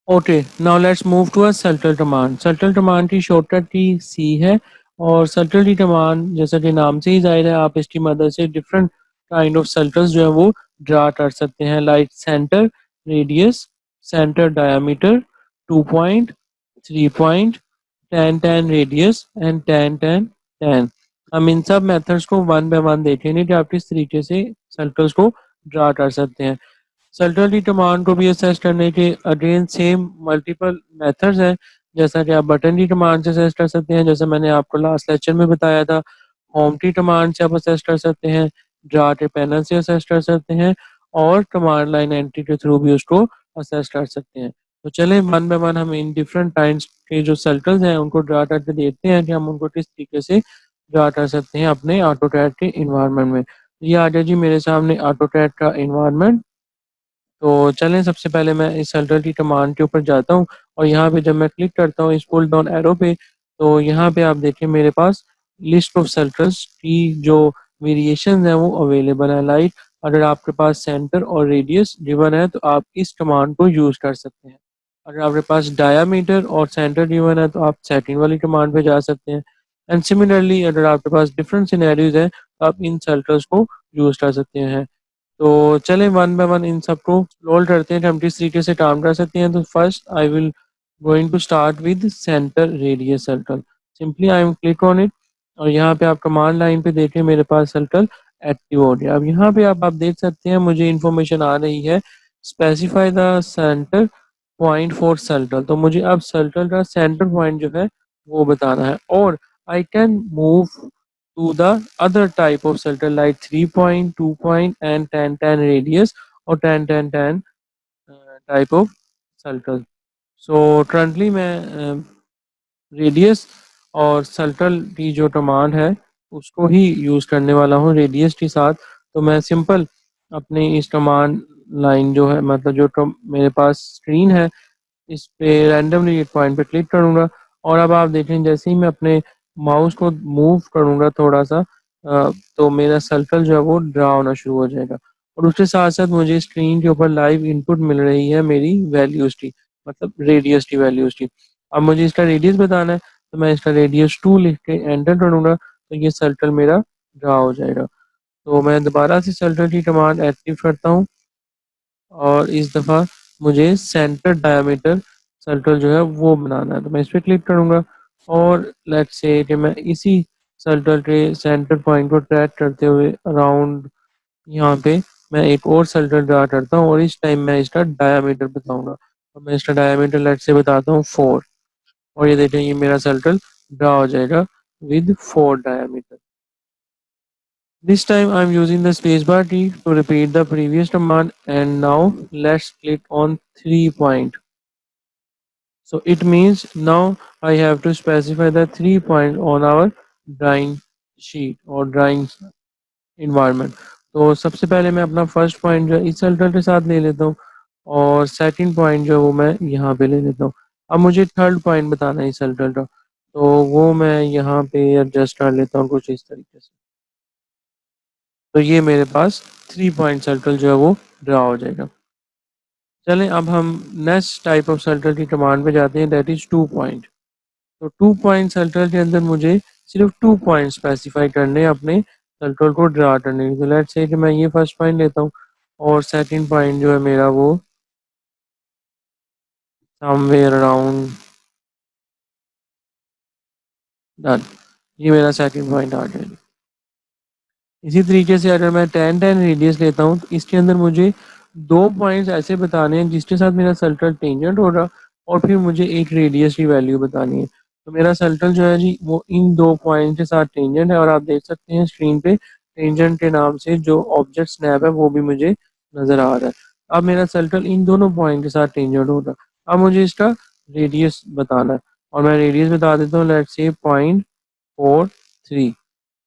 Okay, now let's move to a subtle command. Subtle command की shortcut की सी है और subtle की command जैसा कि नाम से ही जाहिर है आप इसकी मदद से डिफरेंट काइंड ऑफ सर्कल्स जो है वो ड्रा कर सकते हैं like centre radius centre diameter 2 point 3 point 10 10 radius and 10 10 10। हम इन सब मेथड्स को वन बाय वन देखेंगे कि आप किस तरीके से सर्कल्स को ड्रा कर सकते हैं। सर्कल की कमांड को भी असेस करने के अगेन सेम मल्टीपल मेथड्स हैं। जैसा कि आप बटन की कमांड से असेस कर सकते हैं, जैसे मैंने आपको लास्ट लेक्चर में बताया था। होम की कमांड से आप असेस कर सकते हैं, ड्रा के पैनल से असेस कर सकते हैं और कमांड लाइन एंट्री के थ्रू भी उसको असेस कर सकते हैं। तो चलें वन बाय वन हम इन डिफरेंट टाइप्स के जो सर्कल्स हैं उनको ड्रा करके देखते हैं कि हम उनको किस तरीके से ड्रा कर सकते हैं अपने ऑटोकैड के इन्वायरमेंट में। ये आ गया जी मेरे सामने ऑटोकैड का इन्वायरमेंट। तो चलें सबसे पहले मैं इस सेंटर की कमांड के ऊपर जाता हूँ और यहाँ पे जब मैं क्लिक करता हूँ इस पुल डाउन एरो पे, तो यहाँ पे आप देखें मेरे पास लिस्ट ऑफ सर्कल्स की जो वेरिएशन है वो अवेलेबल है। लाइक अगर आपके पास सेंटर और रेडियस गिवन है तो आप इस कमांड को यूज़ कर सकते हैं। अगर आपके पास डायामीटर और सेंटर गिवन है तो आप सेटिंग वाली कमांड पे जा सकते हैं। एंड सिमिलरली अगर आपके पास डिफरेंट सिनेरियोज हैं तो आप इन सर्कल्स को यूज़ कर सकते हैं। तो चलें वन बाय वन इन सबको एक्सप्लोर करते हैं कि हम किस तरीके से काम कर सकते हैं। तो first I will going to start with centre radius circle. Simply I am click on it और यहाँ पे आप कमांड लाइन पे देखें मेरे पास सर्कल एक्टिव हो गया। अब यहाँ पे आप देख सकते हैं मुझे इन्फॉर्मेशन आ रही है specify the centre point for circle. तो मुझे अब सर्कल का सेंटर पॉइंट जो है वो बताना है और I can move to the other type of circle like 3 point, 2 point and 10 10 radius or 10 10 10 type of circle. So currently मैं रेडियस और सर्कल की जो कमांड है उसको ही यूज़ करने वाला हूँ रेडियस के साथ। तो मैं सिंपल अपने इस कमांड लाइन जो है मतलब जो मेरे पास स्क्रीन है इस पे रैंडमली एक पॉइंट पे क्लिक करूँगा और अब आप देखें जैसे ही मैं अपने माउस को मूव करूँगा थोड़ा सा तो मेरा सर्कल जो है वो ड्रा होना शुरू हो जाएगा और उसके साथ साथ मुझे स्क्रीन के ऊपर लाइव इनपुट मिल रही है मेरी वैल्यूज की, मतलब रेडियस की वैल्यूज की। अब मुझे इसका रेडियस बताना है तो मैं इसका रेडियस 2 लिख के एंटर करूँगा तो ये सर्कल मेरा ड्रा हो जाएगा। तो मैं दोबारा से सर्कल की कमांड एक्टिव करता हूँ और इस दफ़ा मुझे सेंटर डायमीटर सर्कल जो है वो बनाना है। तो मैं इस पर क्लिक करूँगा और लेट्स से कि मैं इसी सर्कल के सेंटर पॉइंट को ट्रैक करते हुए अराउंड यहाँ पे मैं एक और सर्कल ड्रा करता हूँ और इस टाइम मैं इसका डायमीटर बताऊँगा। तो मैं इसका डायमीटर लेट्स से बताता हूँ 4 और ये देखें ये मेरा सर्कल ड्रा हो जाएगा with 4 diameter. This time I'm using the spacebar key to repeat the previous command and now let's click on 3 point. So it means now I have to specify the 3 point on our drawing sheet or drawing environment. तो सबसे पहले मैं अपना first point जो है इस circle के साथ ले लेता हूँ और सेकंड पॉइंट जो है वो मैं यहाँ पे ले लेता हूँ। अब मुझे थर्ड पॉइंट बताना है इस सर्कल का, तो वो मैं यहाँ पे एडजस्ट कर लेता हूँ कुछ इस तरीके से। तो ये मेरे पास 3 पॉइंट सर्कल जो है वो ड्रा हो जाएगा। चलें अब हम नेक्स्ट टाइप ऑफ सर्कल की कमांड पे जाते हैं, दैट इज़ 2 पॉइंट। तो 2 पॉइंट सर्कल के अंदर मुझे सिर्फ 2 पॉइंट स्पेसिफाई करने हैं अपने सर्कल को ड्रा करने के। तो लेट्स से कि मैं ये फर्स्ट पॉइंट लेता हूँ और सेकंड पॉइंट जो है मेरा वो समवेयर अराउंड डन। ये मेरा सेकंड पॉइंट आ गया। इसी तरीके से अगर मैं 10 10 रेडियस लेता हूँ तो इसके अंदर मुझे 2 पॉइंट्स ऐसे बताने हैं जिसके साथ मेरा सर्कल टेंजेंट होगा और फिर मुझे एक रेडियस की वैल्यू बतानी है। तो मेरा सर्कल जो है जी वो इन 2 पॉइंट के साथ टेंजेंट है और आप देख सकते हैं स्क्रीन पे टेंजेंट के नाम से जो ऑब्जेक्ट स्नैप है वो भी मुझे नज़र आ रहा है। अब मेरा सर्कल इन दोनों पॉइंट के साथ टेंजेंट होगा। अब मुझे इसका रेडियस बताना है और मैं रेडियस बता देता हूँ, लेट्स से 0.43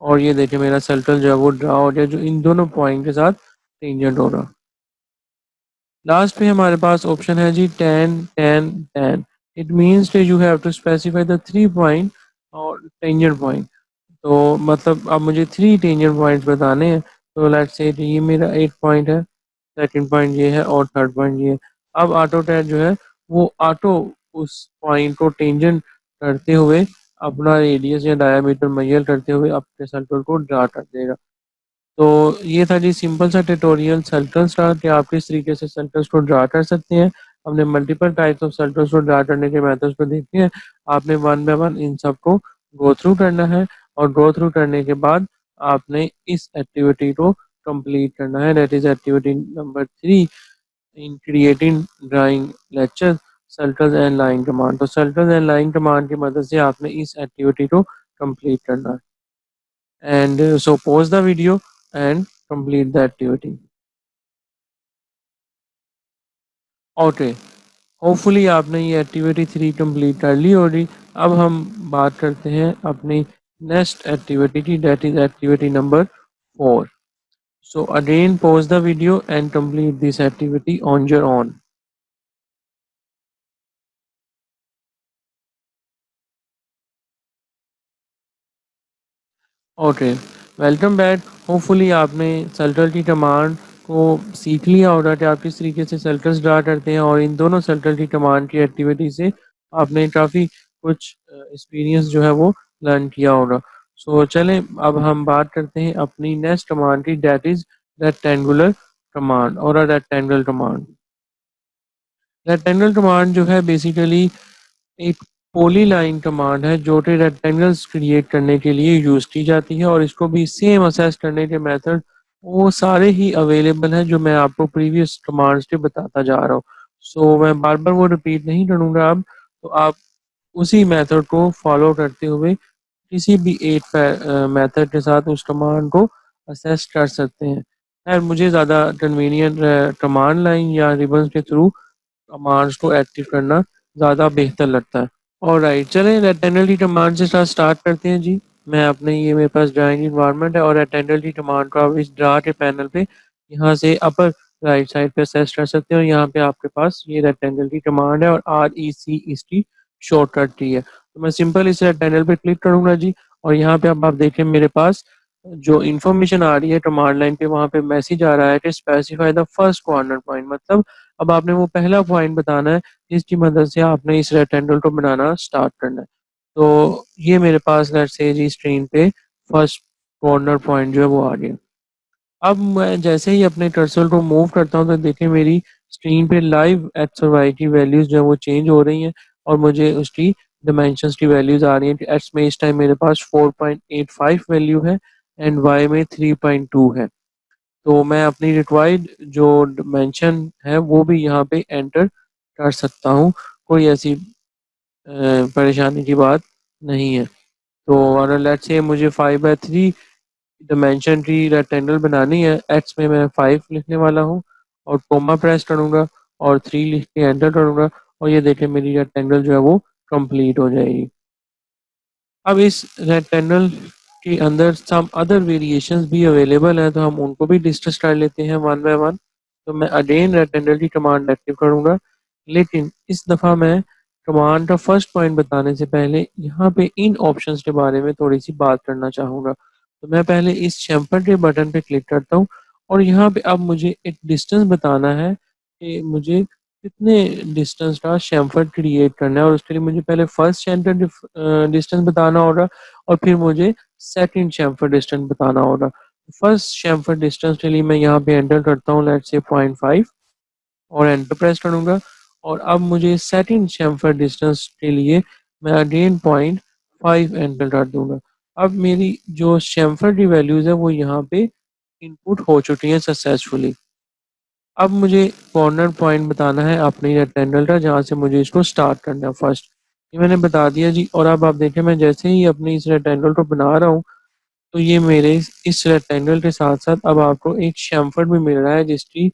और ये देखिए मेरा सर्कल जो है वो ड्रा हो गया जो इन दोनों पॉइंट के साथ टेंजेंट हो रहा। लास्ट पे हमारे पास ऑप्शन है जी 10 10 10। इट मीन्स कि you have to specify the 3 point और टेंजेंट पॉइंट। तो मतलब अब मुझे 3 टेंजेंट पॉइंट्स बताने हैं। तो लेट्स से ये मेरा 8 पॉइंट है, सेकंड पॉइंट ये है और थर्ड पॉइंट ये है। अब ऑटो टैग जो है वो ऑटो उस पॉइंट को टेंजेंट करते हुए अपना रेडियस या डायमीटर मेजर करते हुए अपने सर्कल को ड्रा कर देगा। तो ये था जी सिंपल सा ट्यूटोरियल सर्कल्स का कि आप किस तरीके से सर्कल्स को ड्रा कर सकते हैं। हमने मल्टीपल टाइप्स ऑफ सर्कल्स को ड्रा करने के मेथड्स को देखे हैं। आपने वन बाय वन इन सब को गो थ्रू करना है और गो थ्रू करने के बाद आपने इस एक्टिविटी को कंप्लीट करना है। That is activity number 3 in creating drawing lecture circles and line command. तो सर्कल्स एंड लाइन कमांड की मदद से आपने इस एक्टिविटी को कंप्लीट करना है। And so pause the video and complete the activity. Okay, hopefully आपने ये एक्टिविटी 3 कंप्लीट कर ली होगी। अब हम बात करते हैं अपनी नेक्स्ट एक्टिविटी की, that is activity number 4। So again pause the video and complete this activity on your own. Okay, welcome back. Hopefully आपने सर्कल की कमांड को सीख लिया होगा कि आप किस तरीके से सर्कल्स ड्रा करते हैं, और इन दोनों सर्कल की कमांड की एक्टिविटी से आपने काफ़ी कुछ एक्सपीरियंस जो है वो लर्न किया होगा। सो चलें अब हम बात करते हैं अपनी नेक्स्ट कमांड की, दैट इज़ रेक्टेंगुलर कमांड और a rectangle command. Rectangle command जो है बेसिकली एक पॉलीलाइन कमांड है जो कि रेक्टेंगल्स क्रिएट करने के लिए यूज़ की जाती है, और इसको भी सेम असेस करने के मेथड वो सारे ही अवेलेबल हैं जो मैं आपको प्रीवियस कमांड्स के बताता जा रहा हूँ। सो मैं बार बार वो रिपीट नहीं करूँगा अब, तो आप उसी मेथड को फॉलो करते हुए किसी भी एक मेथड के साथ उस कमांड को असेस कर सकते हैं। खैर मुझे ज़्यादा कन्वीनियंट कमांड लाइन या रिबन्स के थ्रू कमांड्स को एक्टिव करना ज़्यादा बेहतर लगता है। ऑलराइट, चलें रेक्टेंगल की कमांड से स्टार्ट करते हैं जी। मैं अपने ये मेरे पास ड्राइंग इन्वायरमेंट है और रेक्टेंगल की कमांड को आप इस ड्रा के पैनल पे यहाँ से अपर राइट साइड पे सेट कर सकते हैं, और यहाँ पे आपके पास ये रेक्टेंगल की कमांड है और REC इसकी शॉर्टकट की है। तो मैं सिंपल इस रेक्टेंगल पे क्लिक करूंगा जी, और यहाँ पे अब आप देखें मेरे पास जो इन्फॉर्मेशन आ रही है कमांड लाइन पे, वहाँ पे मैसेज आ रहा है कि specify the first corner point. मतलब अब आपने वो पहला पॉइंट बताना है जिसकी मदद से आपने इस रेक्टेंगल को बनाना स्टार्ट करना है। तो ये मेरे पास लेट्स से जी स्क्रीन पे फर्स्ट कॉर्नर पॉइंट जो है वो आ गया। अब मैं जैसे ही अपने कर्सर को मूव करता हूँ तो देखिए मेरी स्क्रीन पे लाइव एक्स और वाई की वैल्यूज जो है वो चेंज हो रही हैं, और मुझे उसकी डिमेंशंस की वैल्यूज आ रही हैं कि एक्स में इस टाइम मेरे पास 4.85 वैल्यू है एंड वाई में 3.2 है। तो मैं अपनी रिक्वायर्ड जो डिमेंशन है वो भी यहाँ पे एंटर कर सकता हूँ। कोई ऐसी परेशानी की बात नहीं है। तो अगर लेट्स से मुझे 5/3 डिमेंशन की रेक्टेंगल बनानी है, एक्स में मैं 5 लिखने वाला हूँ और कोमा प्रेस करूँगा और 3 लिख के एंटर करूँगा, और ये देखें मेरी रेक्टेंगल जो है वो कंप्लीट हो जाएगी। अब इस रेक्टेंगल के अंदर सम अदर वेरिएशंस भी अवेलेबल हैं, तो हम उनको भी डिस्कस कर लेते हैं वन बाय वन। तो मैं अगेन रेक्टेंगल की कमांड एक्टिव करूँगा, लेकिन इस दफ़ा मैं कमांड का फर्स्ट पॉइंट बताने से पहले यहाँ पे इन ऑप्शंस के बारे में थोड़ी सी बात करना चाहूँगा। तो मैं पहले इस शैम्पर के बटन पे क्लिक करता हूँ, और यहाँ पे अब मुझे एक डिस्टेंस बताना है कि मुझे कितने डिस्टेंस का शैम्फर क्रिएट करना है, और उसके लिए मुझे पहले फर्स्ट शैम्फर डिस्टेंस बताना होगा और फिर मुझे सेकंड शैम्फर डिस्टेंस बताना होगा। फर्स्ट शैम्फर डिस्टेंस के लिए मैं यहाँ पे एंटर करता हूँ लेट्स से 0.5 और एंटर प्रेस करूँगा, और अब मुझे सेकंड शैम्फर डिस्टेंस के लिए मैं अगेन 0.5 एंटर कर दूंगा। अब मेरी जो शैम्फर की वैल्यूज़ है वो यहाँ पे इनपुट हो चुकी हैं सक्सेसफुली। अब मुझे कॉर्नर पॉइंट बताना है अपनी रेक्टेंगल का जहाँ से मुझे इसको स्टार्ट करना है फर्स्ट। ये मैंने बता दिया जी, और अब आप देखें मैं जैसे ही अपनी इस रेक्टेंगल को बना रहा हूँ तो ये मेरे इस रेक्टेंगल के साथ साथ अब आपको एक शेमफर भी मिल रहा है जिसकी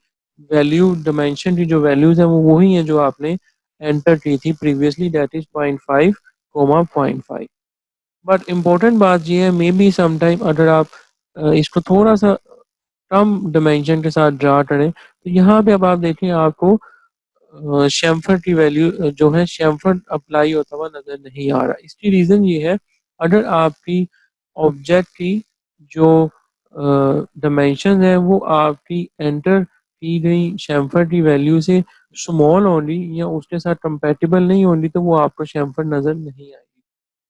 वैल्यू डायमेंशन की जो वैल्यूज है वो वही है जो आपने एंटर की थी previously, that is 0.5 comma 0.5। But important बात ये है मे बी समटाइम अगर आप इसको थोड़ा सा कम डायमेंशन के साथ ड्रा करें तो यहाँ पे अब आप देखें आपको शैम्फर की वैल्यू जो है शैम्फर अप्लाई होता हुआ नजर नहीं आ रहा। इसकी रीज़न ये है अगर आपकी ऑब्जेक्ट की जो डायमेंशन है वो आपकी एंटर की गई शैम्फर की वैल्यू से स्मॉल होंगी या उसके साथ कंपैटिबल नहीं होंगी तो वो आपको शैम्फर नज़र नहीं आएगी।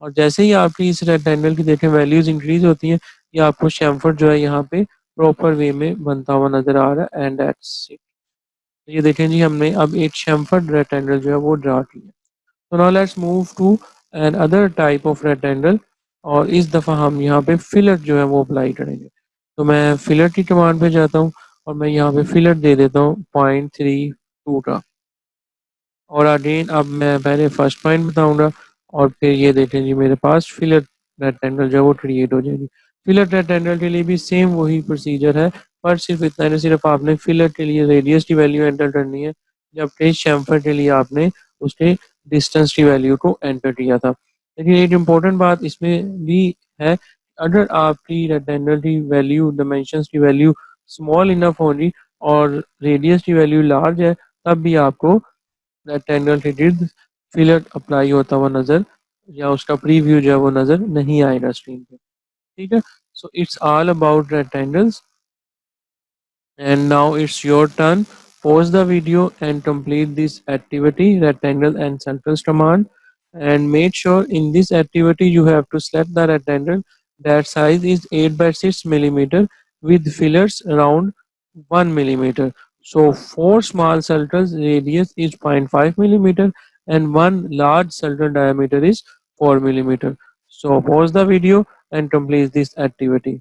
और जैसे ही आपकी इस रेक्टेंगल की देखें वैल्यूज़ इंक्रीज होती हैं, ये आपको शैम्फर जो है यहाँ पे प्रॉपर वे में बनता हुआ नज़र आ रहा है। And that's it. ये देखें जी, हमने अब एक शैम्फर्ड रेक्टेंगल जो है वो ड्रा किया। तो now let's move to another type of rectangle, और इस दफ़ा हम यहाँ पे फिलर जो है वो अप्लाई करेंगे। तो मैं फिलर की कमांड पे जाता हूँ और मैं यहाँ पे फिलर दे देता हूँ 0.32 का। और अगेन अब मैं पहले फर्स्ट पॉइंट बताऊंगा और फिर ये देखें जी मेरे पास फिलर रेक्टेंगल जो है वो क्रिएट हो जाएगी। फिलर रेक्टेंगल के लिए भी सेम वही प्रोसीजर है, पर सिर्फ इतना है, सिर्फ आपने फिलर के लिए रेडियस की वैल्यू एंटर करनी है, जबकि शैम्फर के लिए आपने उसके डिस्टेंस की वैल्यू को एंटर किया था। लेकिन एक इम्पोर्टेंट बात इसमें भी है, अगर आपकी रेक्टेंगल की वैल्यू डायमेंशंस की वैल्यू स्मॉल इनफ होगी और रेडियस की वैल्यू लार्ज है, तब भी आपको रेक्टेंगल के गिर्द फिलर अप्लाई होता हुआ नजर या उसका प्रीव्यू जो है वो नजर नहीं आएगा स्क्रीन पे। ठीक है, so it's all about rectangles. And now it's your turn. Pause the video and complete this activity, rectangle and centers command. And make sure in this activity you have to select the rectangle that size is 8 by 6 millimeter with fillers around 1 millimeter. So four small circles radius is 0.5 millimeter and one large circle diameter is 4 millimeter. So pause the video and complete this activity.